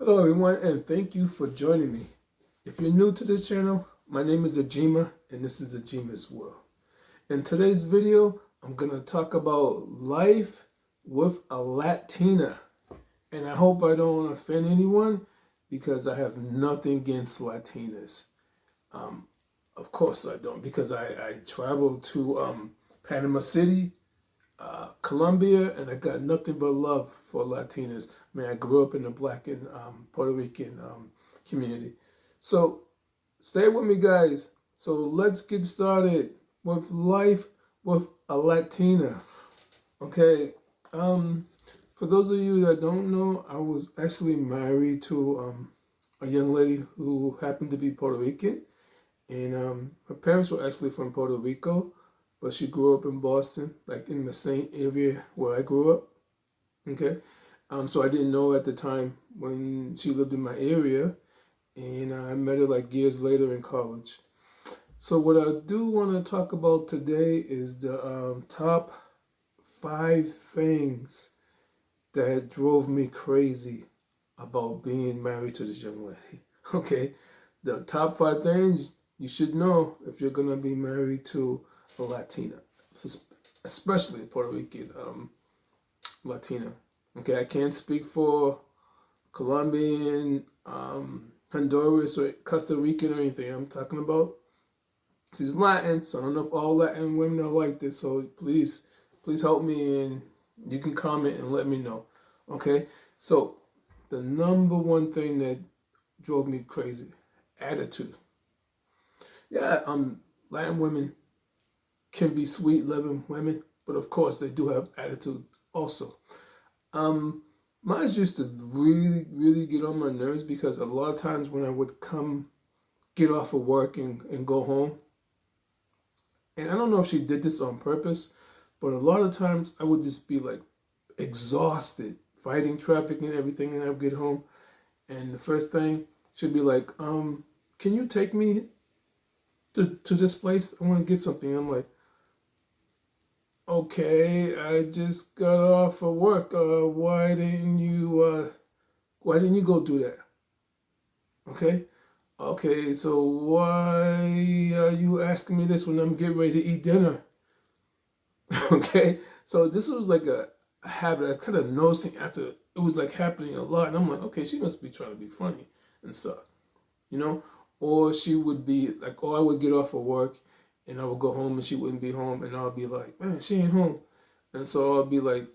Hello everyone, and thank you for joining me. If you're new to the channel, my name is Agymah and this is Agymah's World. In today's video, I'm going to talk about life with a Latina. And I hope I don't offend anyone because I have nothing against Latinas. Of course I don't, because I traveled to Panama City, Colombia, and I got nothing but love for Latinas. I mean, I grew up in the Black and Puerto Rican community. So stay with me, guys. So let's get started with life with a Latina. Okay. For those of you that don't know, I was actually married to a young lady who happened to be Puerto Rican, and her parents were actually from Puerto Rico, but she grew up in Boston, like in the same area where I grew up. Okay. So I didn't know at the time when she lived in my area, and I met her like years later in college. So what I do want to talk about today is the top 5 things that drove me crazy about being married to this young lady. Okay. The top 5 things you should know if you're going to be married to a Latina, especially a Puerto Rican Latina. Okay, I can't speak for Colombian, Honduras, or Costa Rican or anything. I'm talking about she's Latin, so I don't know if all Latin women are like this. So please help me, and you can comment and let me know. Okay, so the number one thing that drove me crazy, attitude. Yeah, Latin women can be sweet, loving women, but of course they do have attitude also. Mine used to really get on my nerves because a lot of times when I would get off of work and go home, and I don't know if she did this on purpose, but a lot of times I would just be like exhausted, fighting traffic and everything, and I would get home, and the first thing she'd be like, can you take me to this place? I want to get something. I'm like, okay, I just got off of work. Why didn't you go do that? Okay? Okay, so why are you asking me this when I'm getting ready to eat dinner? Okay? So this was like a habit. I kind of noticing after it was like happening a lot. And I'm like, okay, she must be trying to be funny and stuff. You know? Or she would be like, oh, I would get off of work and I would go home and she wouldn't be home, and I'll be like, man, she ain't home. And so I'll be like,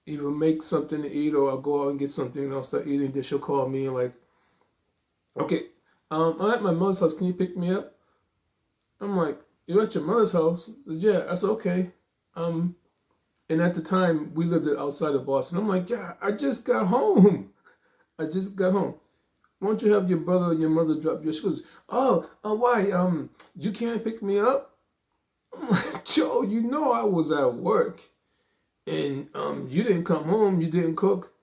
either make something to eat or I'll go out and get something and I'll start eating. Then she'll call me and like, okay, I'm at my mother's house. Can you pick me up? I'm like, you're at your mother's house? Yeah. I said, okay. And at the time we lived outside of Boston. I'm like, yeah, I just got home. I just got home. Why don't you have your brother or your mother drop you? She goes, why? You can't pick me up? I'm like, Joe, you know I was at work. And you didn't come home, you didn't cook.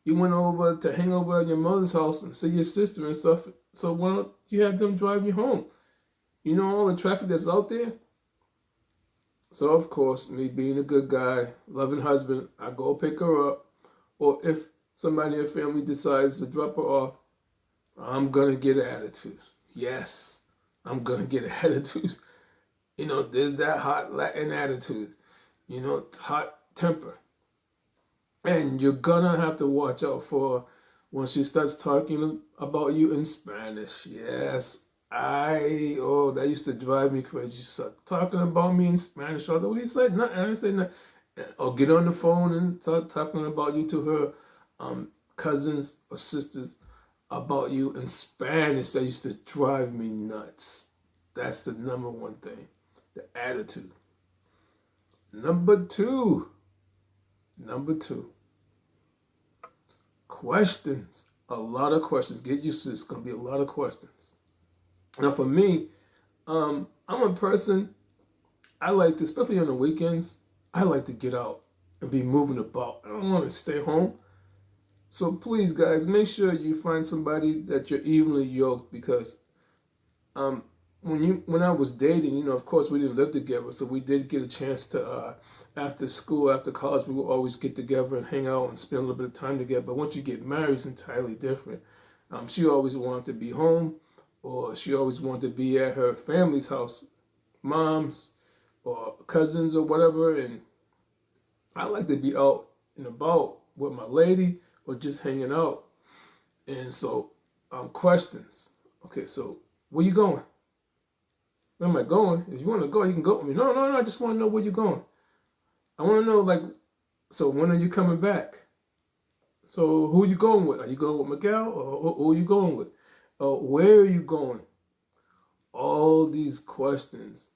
You went over to hang over at your mother's house and see your sister and stuff. So why don't you have them drive you home? You know all the traffic that's out there? So of course, me being a good guy, loving husband, I go pick her up. Or if somebody in her family decides to drop her off, I'm gonna get an attitude. Yes, I'm gonna get an attitude. You know, there's that hot Latin attitude. You know, hot temper. And you're gonna have to watch out for when she starts talking about you in Spanish. Yes, that used to drive me crazy. She started talking about me in Spanish. What do you say? Nothing. I didn't say nothing. Or get on the phone and start talking about you to her cousins or sisters about you in Spanish. That used to drive me nuts. That's the number one thing, the attitude. Number two, questions. A lot of questions. Get used to this. It's going to be a lot of questions. Now for me, I'm a person, I like to, especially on the weekends, I like to get out and be moving about. I don't want to stay home. So please, guys, make sure you find somebody that you're evenly yoked, because when I was dating, of course we didn't live together, so we did get a chance to after school, after college, we would always get together and hang out and spend a little bit of time together. But once you get married, it's entirely different. She always wanted to be home, or she always wanted to be at her family's house, mom's or cousins or whatever. And I like to be out and about with my lady or just hanging out. And so, questions. Okay, so where you going? Where am I going? If you want to go, you can go with me. No, no, no. I just want to know where you're going. I want to know, like, so when are you coming back? So who are you going with? Are you going with Miguel, or who are you going with? Where are you going? All these questions.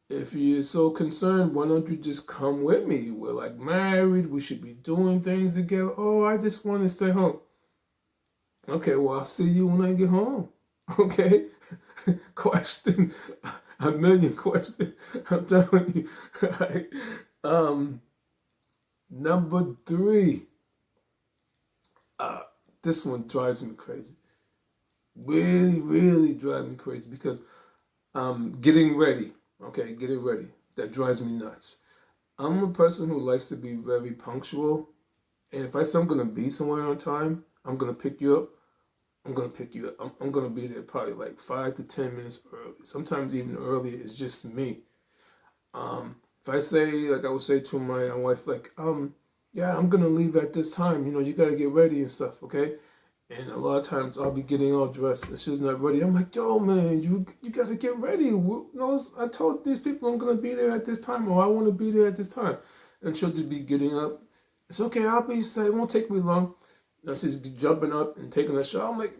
If you're so concerned, why don't you just come with me? We're like married. We should be doing things together. Oh, I just want to stay home. Okay, well, I'll see you when I get home. Okay? Question. A million questions. I'm telling you. Right? Number 3. This one drives me crazy. Really, really drives me crazy because getting ready. Okay, getting ready. That drives me nuts. I'm a person who likes to be very punctual. And if I say I'm going to be somewhere on time, I'm going to pick you up. I'm going to pick you up. I'm going to be there probably like 5 to 10 minutes early. Sometimes even earlier. It's just me. If I say, like I would say to my wife, like, yeah, I'm going to leave at this time. You got to get ready and stuff, okay? And a lot of times I'll be getting all dressed and she's not ready. I'm like, yo, man, you got to get ready. I told these people I'm going to be there at this time, or I want to be there at this time. And she'll just be getting up. It's okay, I'll be safe. It won't take me long. She's jumping up and taking a shower. I'm like,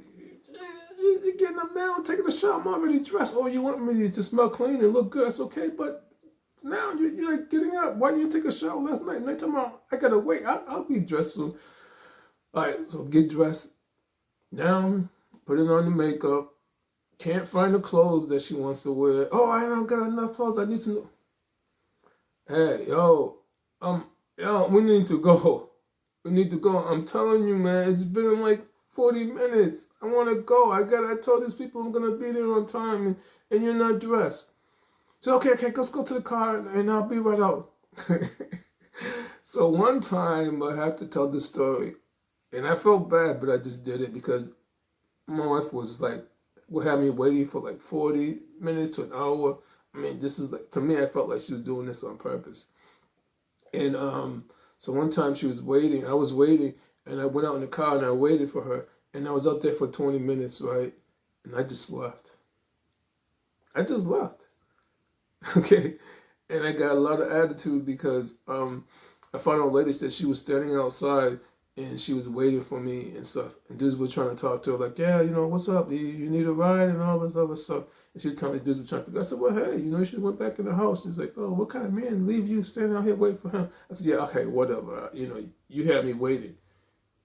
you're getting up now and taking a shower. I'm already dressed. Oh, you want me to smell clean and look good? That's okay, but now you're like getting up. Why didn't you take a shower last night? Night tomorrow, I got to wait. I'll be dressed soon. All right, so get dressed. Now, putting on the makeup, can't find the clothes that she wants to wear. Oh, I don't got enough clothes. I need to. Hey, we need to go. We need to go. I'm telling you, man, it's been like 40 minutes. I want to go. I told these people I'm gonna be there on time, and you're not dressed. So okay, let's go to the car, and I'll be right out. So one time, I have to tell this story. And I felt bad, but I just did it because my wife was like, would have me waiting for like 40 minutes to an hour. I mean, this is like, to me, I felt like she was doing this on purpose. And so one time she was waiting, I was waiting, and I went out in the car and I waited for her. And I was out there for 20 minutes, right? And I just left. I just left. Okay? And I got a lot of attitude because I found out later that she was standing outside and she was waiting for me and stuff. And dudes were trying to talk to her like, yeah, what's up? You need a ride and all this other stuff. And she was telling me dudes were trying to, I said, well, hey, you should have went back in the house. She's like, oh, what kind of man leave you standing out here waiting for him? I said, yeah, okay, whatever. You had me waiting.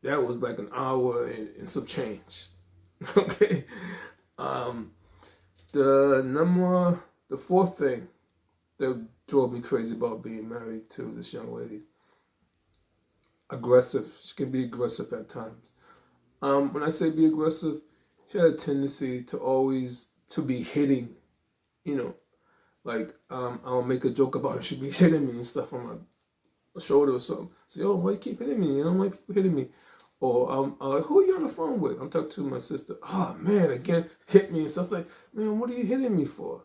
That was like an hour and some change. Okay. The 4th thing that drove me crazy about being married to this young lady. Aggressive. She can be aggressive at times. When I say be aggressive, she had a tendency to always to be hitting. Like I'll make a joke about her. She'd be hitting me and stuff on my shoulder or something. Say, oh, why you keep hitting me? I don't like people hitting me. Or I'm like, who are you on the phone with? I'm talking to my sister. Oh man, again, hit me. And so I was like, man, what are you hitting me for?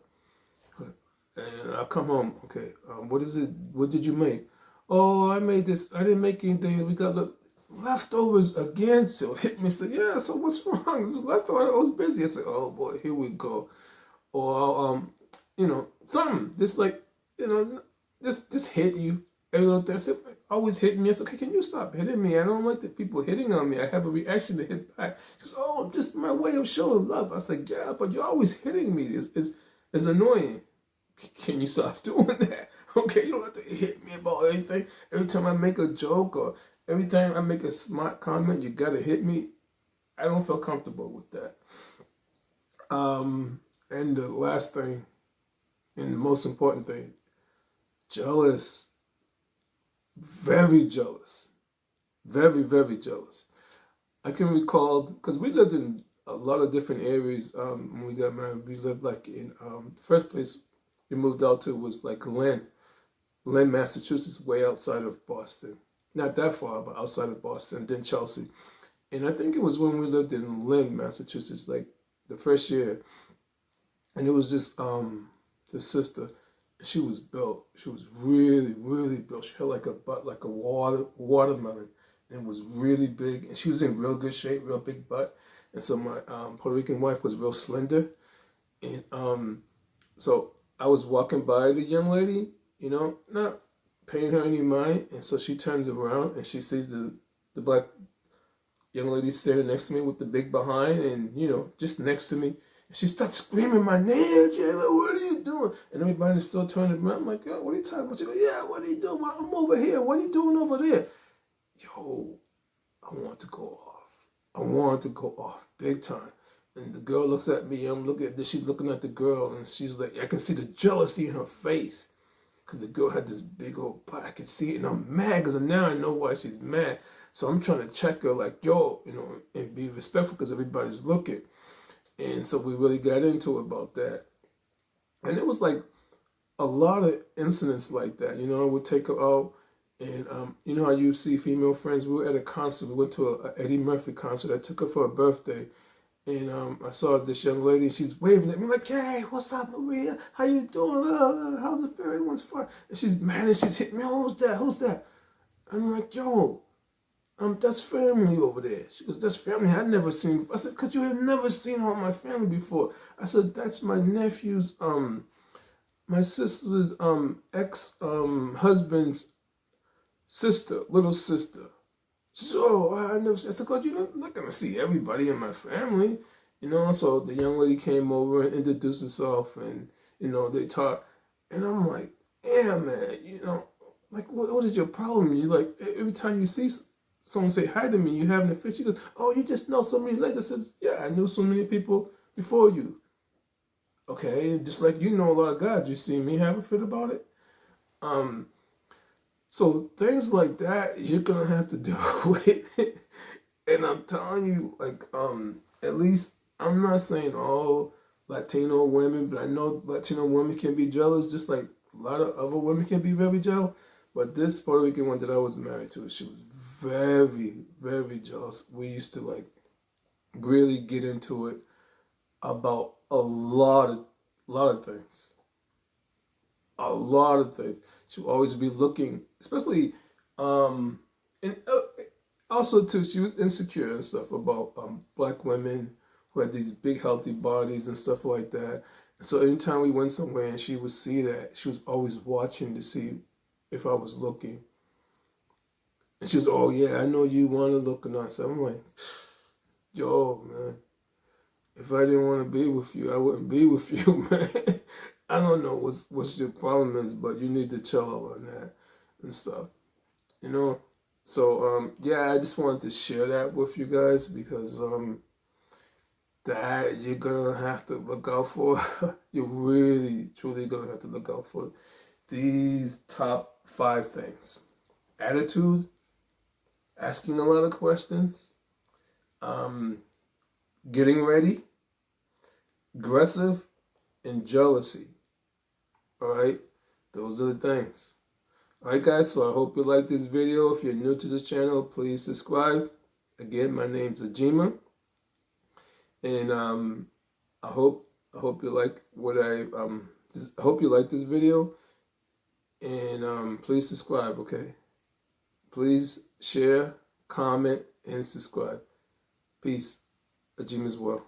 And I'll come home. Okay, what is it? What did you make? Oh, I made this. I didn't make anything. We got leftovers again. So hit me. Say, yeah. So what's wrong? This leftover. I was busy. I said, oh boy, here we go. Or something. Just like just hit you. Every little thing. I said, always hitting me. I said, okay, can you stop hitting me? I don't like the people hitting on me. I have a reaction to hit back. She goes, oh, just my way of showing love. I was like, yeah, but you're always hitting me. It's annoying. Can you stop doing that? Okay, you don't have to hit me about anything. Every time I make a joke or every time I make a smart comment, you gotta hit me. I don't feel comfortable with that. And the last thing, and the most important thing, jealous. Very jealous. Very, very jealous. I can recall, because we lived in a lot of different areas. When we got married, we lived like in the first place we moved out to was like Lynn, Massachusetts, way outside of Boston. Not that far, but outside of Boston. Then Chelsea, and I think it was when we lived in Lynn, Massachusetts, like the first year, and it was just the sister. She was built. She was really, really built. She had like a butt, like a watermelon, and it was really big. And she was in real good shape, real big butt. And so my Puerto Rican wife was real slender, and so I was walking by the young lady, not paying her any mind, and so she turns around and she sees the black young lady standing next to me with the big behind, and just next to me. She starts screaming my name, Jayla, what are you doing? And everybody in the store turned around. I'm like, yo, what are you talking about? She goes, yeah, what are you doing? Well, I'm over here. What are you doing over there? Yo, I want to go off. I want to go off big time. And the girl looks at me. I'm looking at this. She's looking at the girl, and she's like, I can see the jealousy in her face. Because the girl had this big old butt. I can see it, and I'm mad because now I know why she's mad. So I'm trying to check her like, yo, and be respectful because everybody's looking. And so we really got into it about that. And it was like a lot of incidents like that. I would take her out, and you know how you see female friends. We were at a concert. We went to a Eddie Murphy concert. I took her for her birthday. And I saw this young lady, she's waving at me like, hey, what's up, Maria? How you doing? How's it feel? Everyone's fine. And she's mad and she's hitting me. Oh, who's that? Who's that? I'm like, yo, that's family over there. She goes, that's family I never seen. I said, because you have never seen all my family before. I said, that's my nephew's, my sister's ex-husband's sister, little sister. So I never. I said, God, you're not gonna see everybody in my family, So the young lady came over and introduced herself, and they talked, and I'm like, yeah, man, like what is your problem? You like every time you see someone say hi to me, you having a fit. She goes, oh, you just know so many ladies. I says, yeah, I knew so many people before you. Okay, just like you know a lot of guys, you see me have a fit about it. So things like that you're gonna have to deal with. And I'm telling you, like, at least I'm not saying all Latino women, but I know Latino women can be jealous, just like a lot of other women can be very jealous. But this Puerto Rican one that I was married to, she was very, very jealous. We used to like really get into it about a lot of things. A lot of things. She would always be looking, especially, and also too, she was insecure and stuff about black women who had these big healthy bodies and stuff like that. So anytime we went somewhere and she would see that, she was always watching to see if I was looking. And she was, oh yeah, I know you want to look or not. So I'm like, yo, man, if I didn't want to be with you, I wouldn't be with you, man. I don't know what's your problem is, but you need to chill out on that and stuff. So yeah, I just wanted to share that with you guys because that you're gonna have to look out for. You're really, truly gonna have to look out for these top 5 things: attitude, asking a lot of questions, getting ready, aggressive, and jealousy. All right, those are the things. All right, guys. So I hope you like this video. If you're new to this channel, please subscribe. Again, my name's Agymah, and I hope you like what I hope you like this video, and please subscribe. Okay, please share, comment, and subscribe. Peace. Agymah's well.